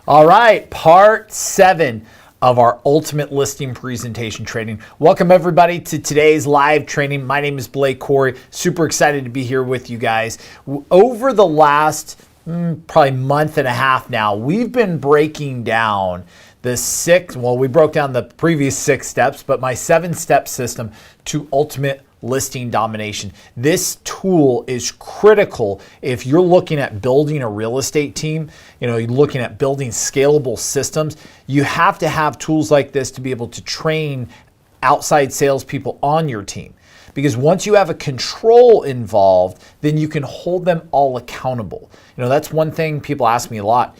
All right, part 7 of our ultimate listing presentation training. Welcome everybody to today's live training. My name is Blake Corey. Super excited to be here with you guys. Over the last probably month and a half now, we've been breaking down we broke down the previous 6 steps, but my 7-step system to ultimate listing domination. This tool is critical if you're looking at building a real estate team, you're looking at building scalable systems. You have to have tools like this to be able to train outside salespeople on your team. Because once you have a control involved, then you can hold them all accountable. That's one thing people ask me a lot,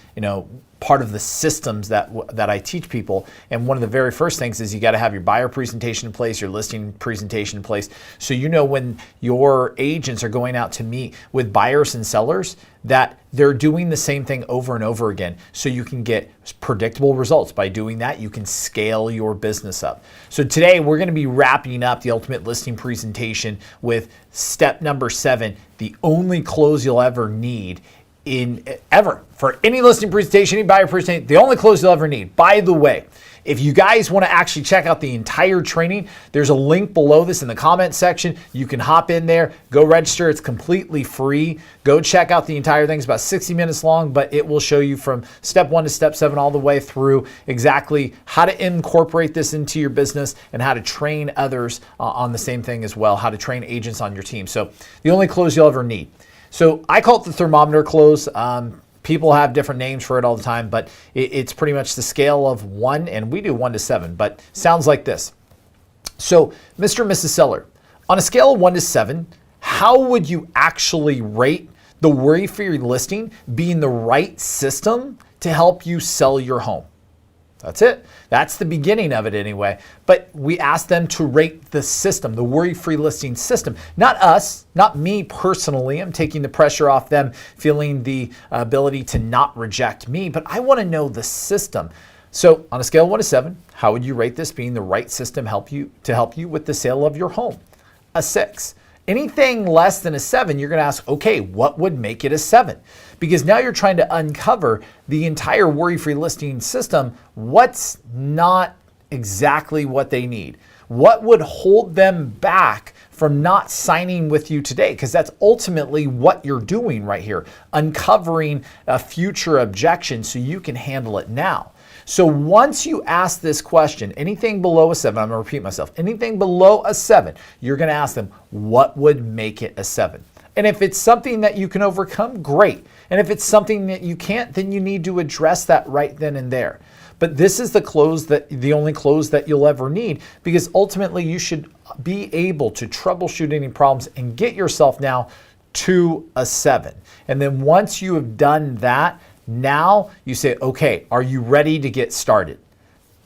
part of the systems that I teach people. And one of the very first things is you got to have your buyer presentation in place, your listing presentation in place. So when your agents are going out to meet with buyers and sellers, that they're doing the same thing over and over again. So you can get predictable results. By doing that, you can scale your business up. So today we're going to be wrapping up the ultimate listing presentation with step number 7, the only close you'll ever need for any listing presentation, any buyer presentation, the only close you'll ever need. By the way, if you guys want to actually check out the entire training, there's a link below this in the comment section. You can hop in there, go register. It's completely free. Go check out the entire thing. It's about 60 minutes long, but it will show you from step 1 to step 7 all the way through exactly how to incorporate this into your business and how to train others on the same thing as well, how to train agents on your team. So the only close you'll ever need. So I call it the thermometer close. People have different names for it all the time, but it's pretty much the scale of 1, and we do 1 to 7, but sounds like this. So Mr. and Mrs. Seller, on a scale of 1 to 7, how would you actually rate the worry-free listing being the right system to help you sell your home? That's it. That's the beginning of it anyway. But we asked them to rate the system, the worry-free listing system. Not us, not me personally. I'm taking the pressure off them, feeling the ability to not reject me, but I want to know the system. So on a scale of 1 to 7, how would you rate this being the right system to help you with the sale of your home? A 6. Anything less than a 7, you're going to ask, okay, what would make it a 7? Because now you're trying to uncover the entire worry-free listing system. What's not exactly what they need? What would hold them back from not signing with you today? Because that's ultimately what you're doing right here, uncovering a future objection so you can handle it now. So once you ask this question, anything below a 7, I'm going to repeat myself, anything below a 7, you're going to ask them, what would make it a 7? And if it's something that you can overcome, great. And if it's something that you can't, then you need to address that right then and there. But this is the only close that you'll ever need, because ultimately you should be able to troubleshoot any problems and get yourself now to a 7. And then once you have done that, now you say, okay, are you ready to get started?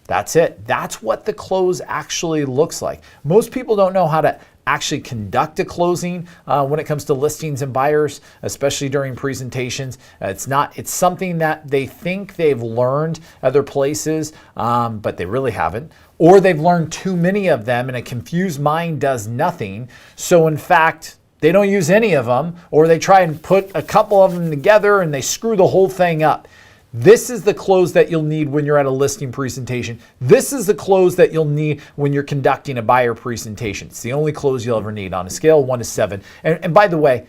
That's it. That's what the close actually looks like. Most people don't know how to actually conduct a closing when it comes to listings and buyers, especially during presentations. It's something that they think they've learned other places, but they really haven't. Or they've learned too many of them and a confused mind does nothing. So in fact, they don't use any of them, or they try and put a couple of them together and they screw the whole thing up. This is the close that you'll need when you're at a listing presentation. This is the close that you'll need when you're conducting a buyer presentation. It's the only close you'll ever need on a scale of 1 to 7. And by the way,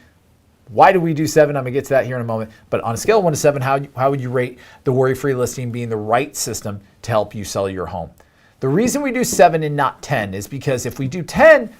why do we do 7? I'm going to get to that here in a moment. But on a scale of 1 to 7, how would you rate the worry-free listing being the right system to help you sell your home? The reason we do 7 and not 10 is because if we do 10,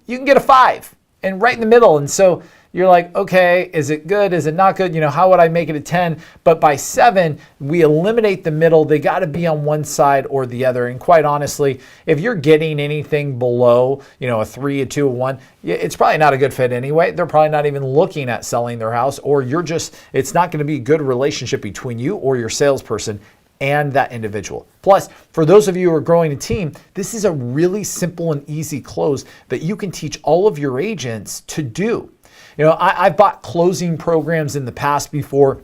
you can get a 5. And right in the middle. And so you're like, okay, is it good? Is it not good? How would I make it a 10? But by 7, we eliminate the middle. They got to be on one side or the other. And quite honestly, if you're getting anything below, a 3, a 2, a 1, it's probably not a good fit anyway. They're probably not even looking at selling their house, or it's not going to be a good relationship between you or your salesperson and that individual. Plus, for those of you who are growing a team, this is a really simple and easy close that you can teach all of your agents to do. I've bought closing programs in the past before,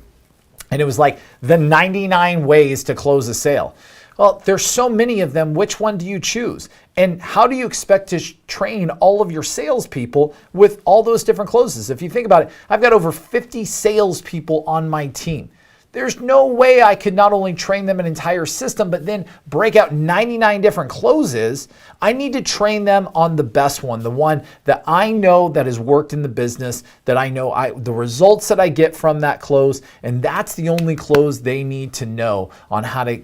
and it was like the 99 ways to close a sale. Well, there's so many of them. Which one do you choose? And how do you expect to train all of your salespeople with all those different closes? If you think about it, I've got over 50 salespeople on my team. there's no way I could not only train them an entire system, but then break out 99 different closes. I need to train them on the best one, the one that I know that has worked in the business, that I know the results that I get from that close, and that's the only close they need to know on how to,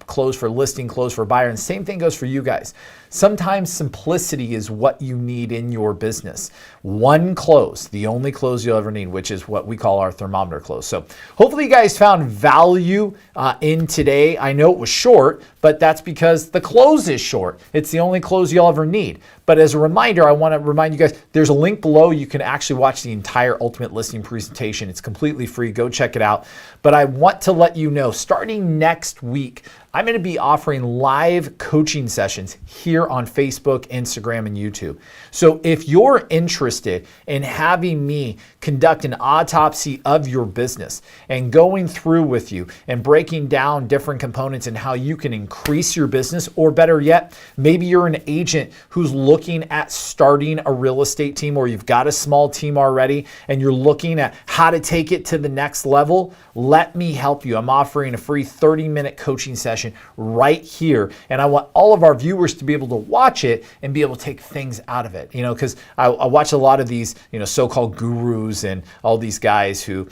close for listing, close for buyer. And same thing goes for you guys. Sometimes simplicity is what you need in your business. One close, the only close you'll ever need, which is what we call our thermometer close. So hopefully you guys found value in today. I know it was short, but that's because the close is short. It's the only close you'll ever need. But as a reminder, I want to remind you guys, there's a link below. You can actually watch the entire Ultimate Listing presentation. It's completely free. Go check it out. But I want to let you know, starting next week, I'm going to be offering live coaching sessions here on Facebook, Instagram, and YouTube. So if you're interested in having me conduct an autopsy of your business and going through with you and breaking down different components and how you can increase your business, or better yet, maybe you're an agent who's looking at starting a real estate team, or you've got a small team already and you're looking at how to take it to the next level, let me help you. I'm offering a free 30-minute coaching session right here. And I want all of our viewers to be able to watch it and be able to take things out of it. Because I watch a lot of these, so-called gurus and all these guys who,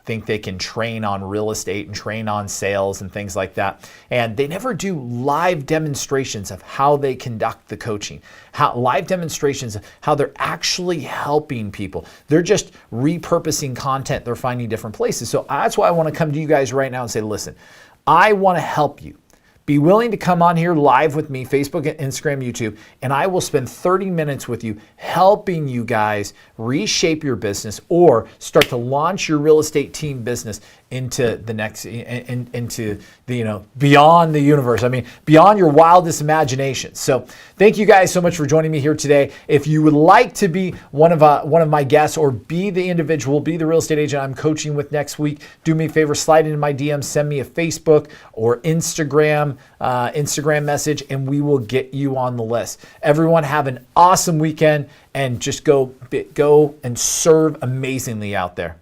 think they can train on real estate and train on sales and things like that. And they never do live demonstrations of how they conduct the coaching, live demonstrations of how they're actually helping people. They're just repurposing content they're finding different places. So that's why I want to come to you guys right now and say, listen, I want to help you. Be willing to come on here live with me, Facebook, Instagram, YouTube, and I will spend 30 minutes with you helping you guys reshape your business or start to launch your real estate team business into the next, into the, beyond the universe. I mean, beyond your wildest imagination. So thank you guys so much for joining me here today. If you would like to be one of my guests or be the individual, be the real estate agent I'm coaching with next week, do me a favor, slide into my DMs, send me a Facebook or Instagram message, and we will get you on the list. Everyone have an awesome weekend and just go and serve amazingly out there.